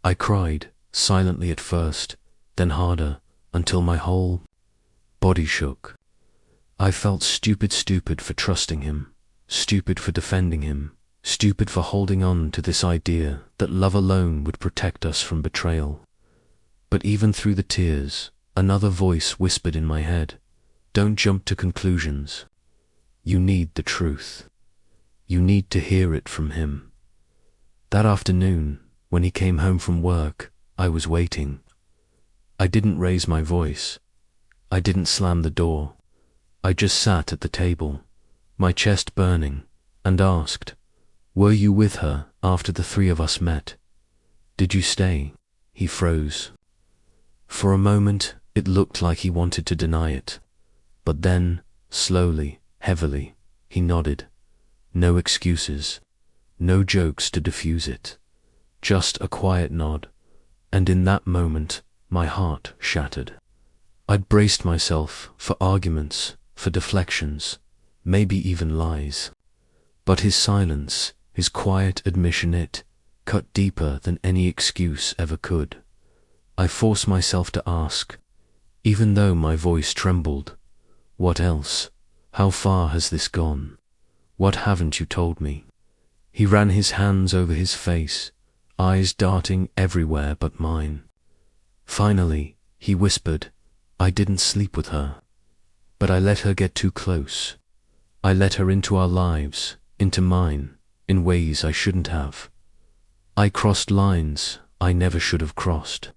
[SPEAKER 1] I cried, silently at first, then harder, until my whole body shook. I felt stupid for trusting him, stupid for defending him, stupid for holding on to this idea that love alone would protect us from betrayal. But even through the tears, another voice whispered in my head, don't jump to conclusions. You need the truth. You need to hear it from him. That afternoon, when he came home from work, I was waiting. I didn't raise my voice. I didn't slam the door. I just sat at the table, my chest burning, and asked, were you with her after the three of us met? Did you stay? He froze. For a moment, it looked like he wanted to deny it. But then, slowly, heavily, he nodded. No excuses, no jokes to diffuse it. Just a quiet nod. And in that moment, my heart shattered. I'd braced myself for arguments, for deflections, maybe even lies. But his silence, his quiet admission, it cut deeper than any excuse ever could. I forced myself to ask, even though my voice trembled, what else? How far has this gone? What haven't you told me? He ran his hands over his face, eyes darting everywhere but mine. Finally, he whispered, I didn't sleep with her, but I let her get too close. I let her into our lives, into mine, in ways I shouldn't have. I crossed lines I never should have crossed.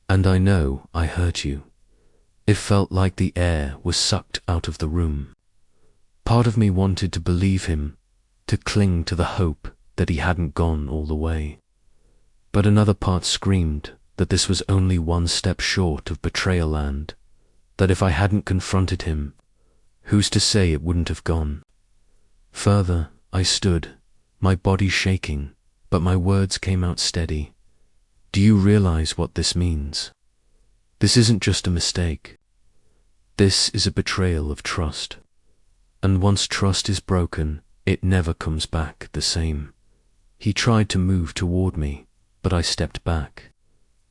[SPEAKER 1] And I know I hurt you. It felt like the air was sucked out of the room. Part of me wanted to believe him, to cling to the hope that he hadn't gone all the way. But another part screamed that this was only one step short of betrayal land, that if I hadn't confronted him, who's to say it wouldn't have gone? Further, I stood, my body shaking, but my words came out steady. Do you realize what this means? This isn't just a mistake. This is a betrayal of trust. And once trust is broken, it never comes back the same. He tried to move toward me, but I stepped back.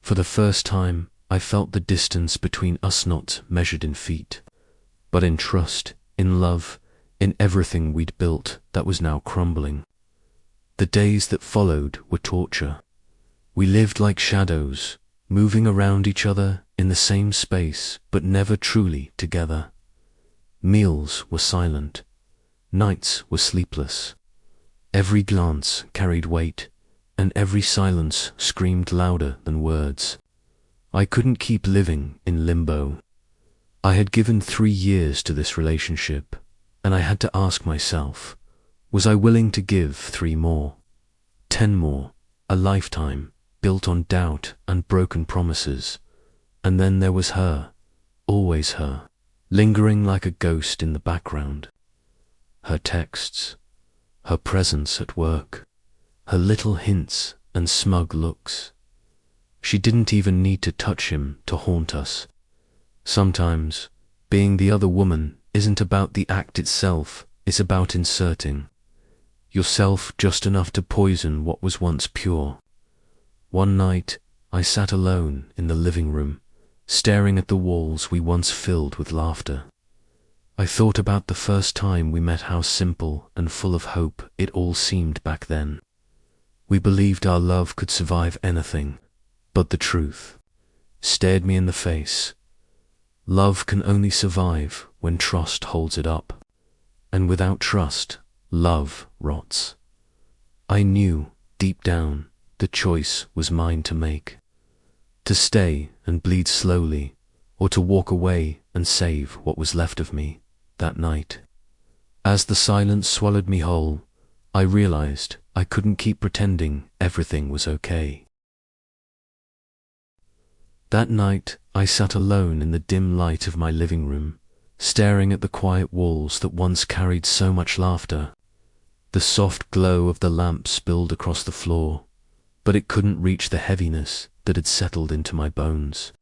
[SPEAKER 1] For the first time, I felt the distance between us not measured in feet, but in trust, in love, in everything we'd built that was now crumbling. The days that followed were torture. We lived like shadows, moving around each other in the same space, but never truly together. Meals were silent. Nights were sleepless. Every glance carried weight, and every silence screamed louder than words. I couldn't keep living in limbo. I had given 3 years to this relationship, and I had to ask myself, was I willing to give 3 more? 10 more? A lifetime built on doubt and broken promises. And then there was her, always her, lingering like a ghost in the background. Her texts, her presence at work, her little hints and smug looks. She didn't even need to touch him to haunt us. Sometimes, being the other woman isn't about the act itself, it's about inserting yourself just enough to poison what was once pure. One night, I sat alone in the living room, staring at the walls we once filled with laughter. I thought about the first time we met, how simple and full of hope it all seemed back then. We believed our love could survive anything, but the truth stared me in the face. Love can only survive when trust holds it up, and without trust, love rots. I knew, deep down, the choice was mine to make. To stay and bleed slowly, or to walk away and save what was left of me that night. As the silence swallowed me whole, I realized I couldn't keep pretending everything was okay. That night, I sat alone in the dim light of my living room, staring at the quiet walls that once carried so much laughter. The soft glow of the lamp spilled across the floor, but it couldn't reach the heaviness that had settled into my bones.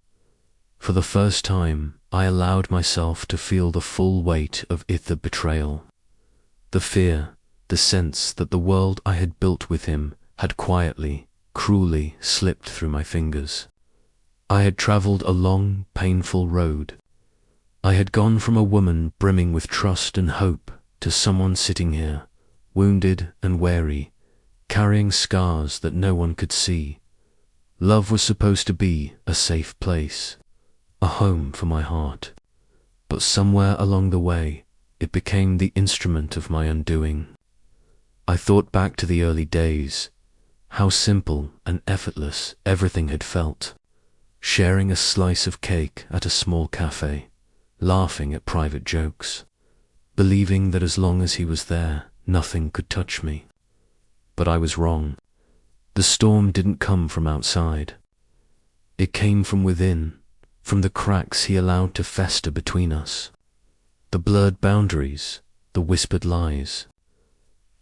[SPEAKER 1] For the first time, I allowed myself to feel the full weight of the betrayal. The fear, the sense that the world I had built with him had quietly, cruelly slipped through my fingers. I had traveled a long, painful road. I had gone from a woman brimming with trust and hope to someone sitting here, wounded and weary, carrying scars that no one could see. Love was supposed to be a safe place, a home for my heart. But somewhere along the way, it became the instrument of my undoing. I thought back to the early days, how simple and effortless everything had felt. Sharing a slice of cake at a small cafe, laughing at private jokes, believing that as long as he was there, nothing could touch me. But I was wrong. The storm didn't come from outside. It came from within, from the cracks he allowed to fester between us. The blurred boundaries, the whispered lies,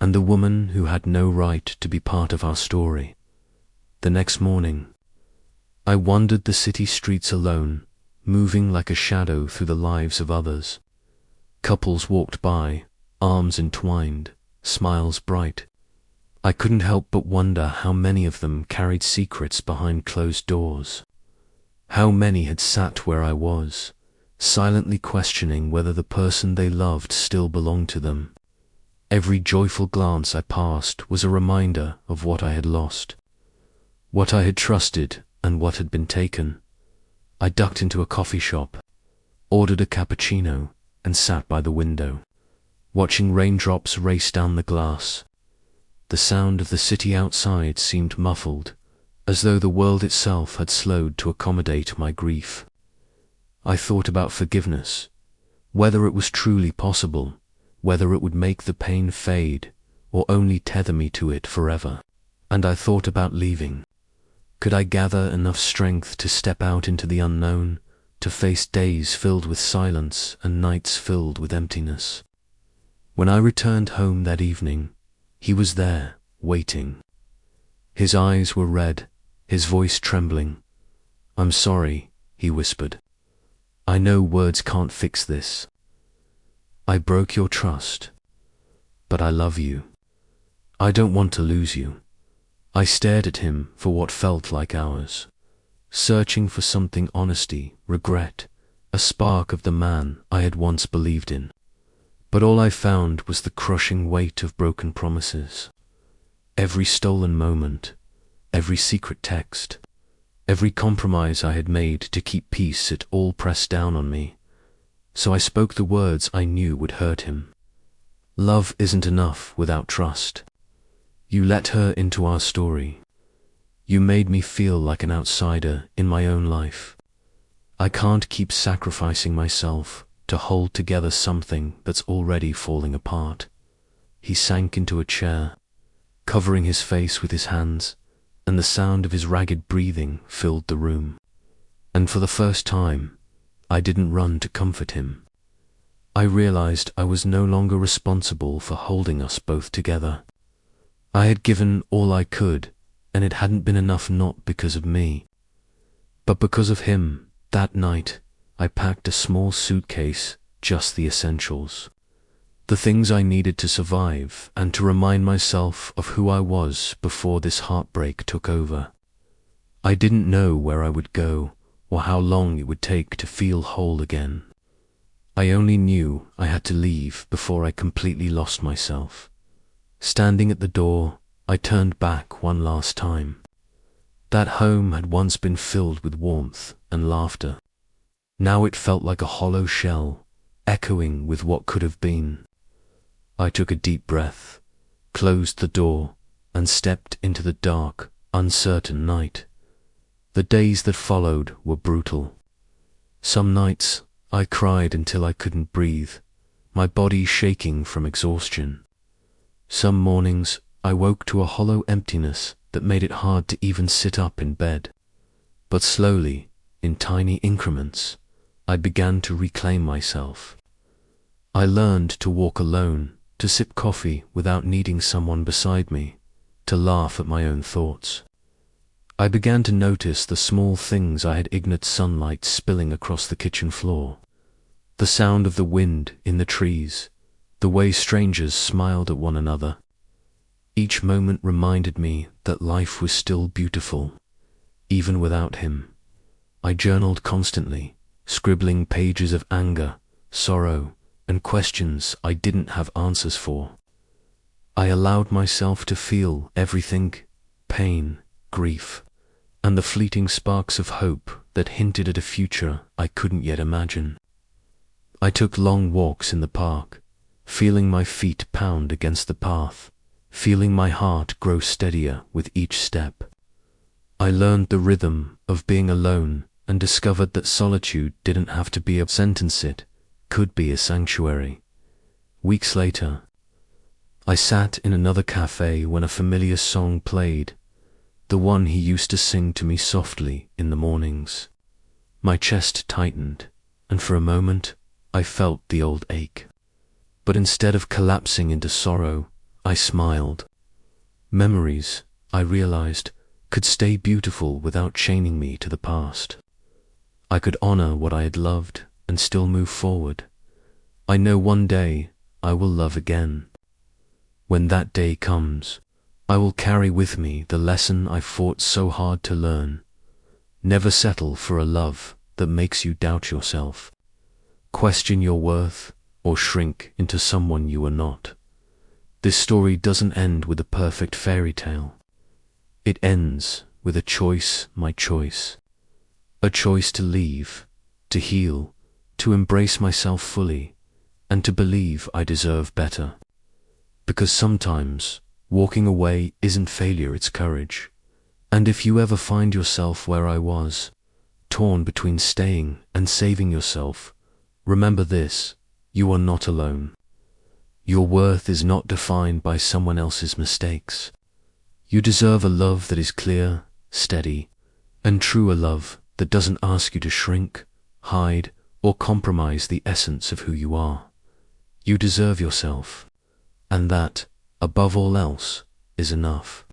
[SPEAKER 1] and the woman who had no right to be part of our story. The next morning, I wandered the city streets alone, moving like a shadow through the lives of others. Couples walked by, arms entwined, smiles bright. I couldn't help but wonder how many of them carried secrets behind closed doors. How many had sat where I was, silently questioning whether the person they loved still belonged to them. Every joyful glance I passed was a reminder of what I had lost, what I had trusted and what had been taken. I ducked into a coffee shop, ordered a cappuccino, and sat by the window, watching raindrops race down the glass. The sound of the city outside seemed muffled, as though the world itself had slowed to accommodate my grief. I thought about forgiveness, whether it was truly possible, whether it would make the pain fade, or only tether me to it forever. And I thought about leaving. Could I gather enough strength to step out into the unknown, to face days filled with silence and nights filled with emptiness? When I returned home that evening, he was there, waiting. His eyes were red, his voice trembling. "I'm sorry," he whispered. "I know words can't fix this. I broke your trust, but I love you. I don't want to lose you." I stared at him for what felt like hours, searching for something: honesty, regret, a spark of the man I had once believed in. But all I found was the crushing weight of broken promises. Every stolen moment, every secret text, every compromise I had made to keep peace, it all pressed down on me. So I spoke the words I knew would hurt him. "Love isn't enough without trust. You let her into our story. You made me feel like an outsider in my own life. I can't keep sacrificing myself to hold together something that's already falling apart." He sank into a chair, covering his face with his hands, and the sound of his ragged breathing filled the room. And for the first time, I didn't run to comfort him. I realized I was no longer responsible for holding us both together. I had given all I could, and it hadn't been enough, not because of me, but because of him. That night, I packed a small suitcase, just the essentials, the things I needed to survive and to remind myself of who I was before this heartbreak took over. I didn't know where I would go or how long it would take to feel whole again. I only knew I had to leave before I completely lost myself. Standing at the door, I turned back one last time. That home had once been filled with warmth and laughter. Now it felt like a hollow shell, echoing with what could have been. I took a deep breath, closed the door, and stepped into the dark, uncertain night. The days that followed were brutal. Some nights I cried until I couldn't breathe, my body shaking from exhaustion. Some mornings I woke to a hollow emptiness that made it hard to even sit up in bed. But slowly, in tiny increments, I began to reclaim myself. I learned to walk alone, to sip coffee without needing someone beside me, to laugh at my own thoughts. I began to notice the small things I had ignored: sunlight spilling across the kitchen floor, the sound of the wind in the trees, the way strangers smiled at one another. Each moment reminded me that life was still beautiful, even without him. I journaled constantly, scribbling pages of anger, sorrow, and questions I didn't have answers for. I allowed myself to feel everything: pain, grief, and the fleeting sparks of hope that hinted at a future I couldn't yet imagine. I took long walks in the park, feeling my feet pound against the path, feeling my heart grow steadier with each step. I learned the rhythm of being alone and discovered that solitude didn't have to be a sentence, it could be a sanctuary. Weeks later, I sat in another cafe when a familiar song played, the one he used to sing to me softly in the mornings. My chest tightened, and for a moment I felt the old ache. But instead of collapsing into sorrow, I smiled. Memories, I realized, could stay beautiful without chaining me to the past. I could honor what I had loved and still move forward. I know one day I will love again. When that day comes, I will carry with me the lesson I fought so hard to learn. Never settle for a love that makes you doubt yourself, question your worth, or shrink into someone you are not. This story doesn't end with a perfect fairy tale. It ends with a choice, my choice. A choice to leave, to heal, to embrace myself fully, and to believe I deserve better. Because sometimes, Walking away isn't failure, it's courage. And if you ever find yourself where I was, torn between staying and saving yourself, remember this: you are not alone. Your worth is not defined by someone else's mistakes. You deserve a love that is clear, steady, and true, a love that doesn't ask you to shrink, hide, or compromise the essence of who you are. You deserve yourself, and that, above all else, is enough.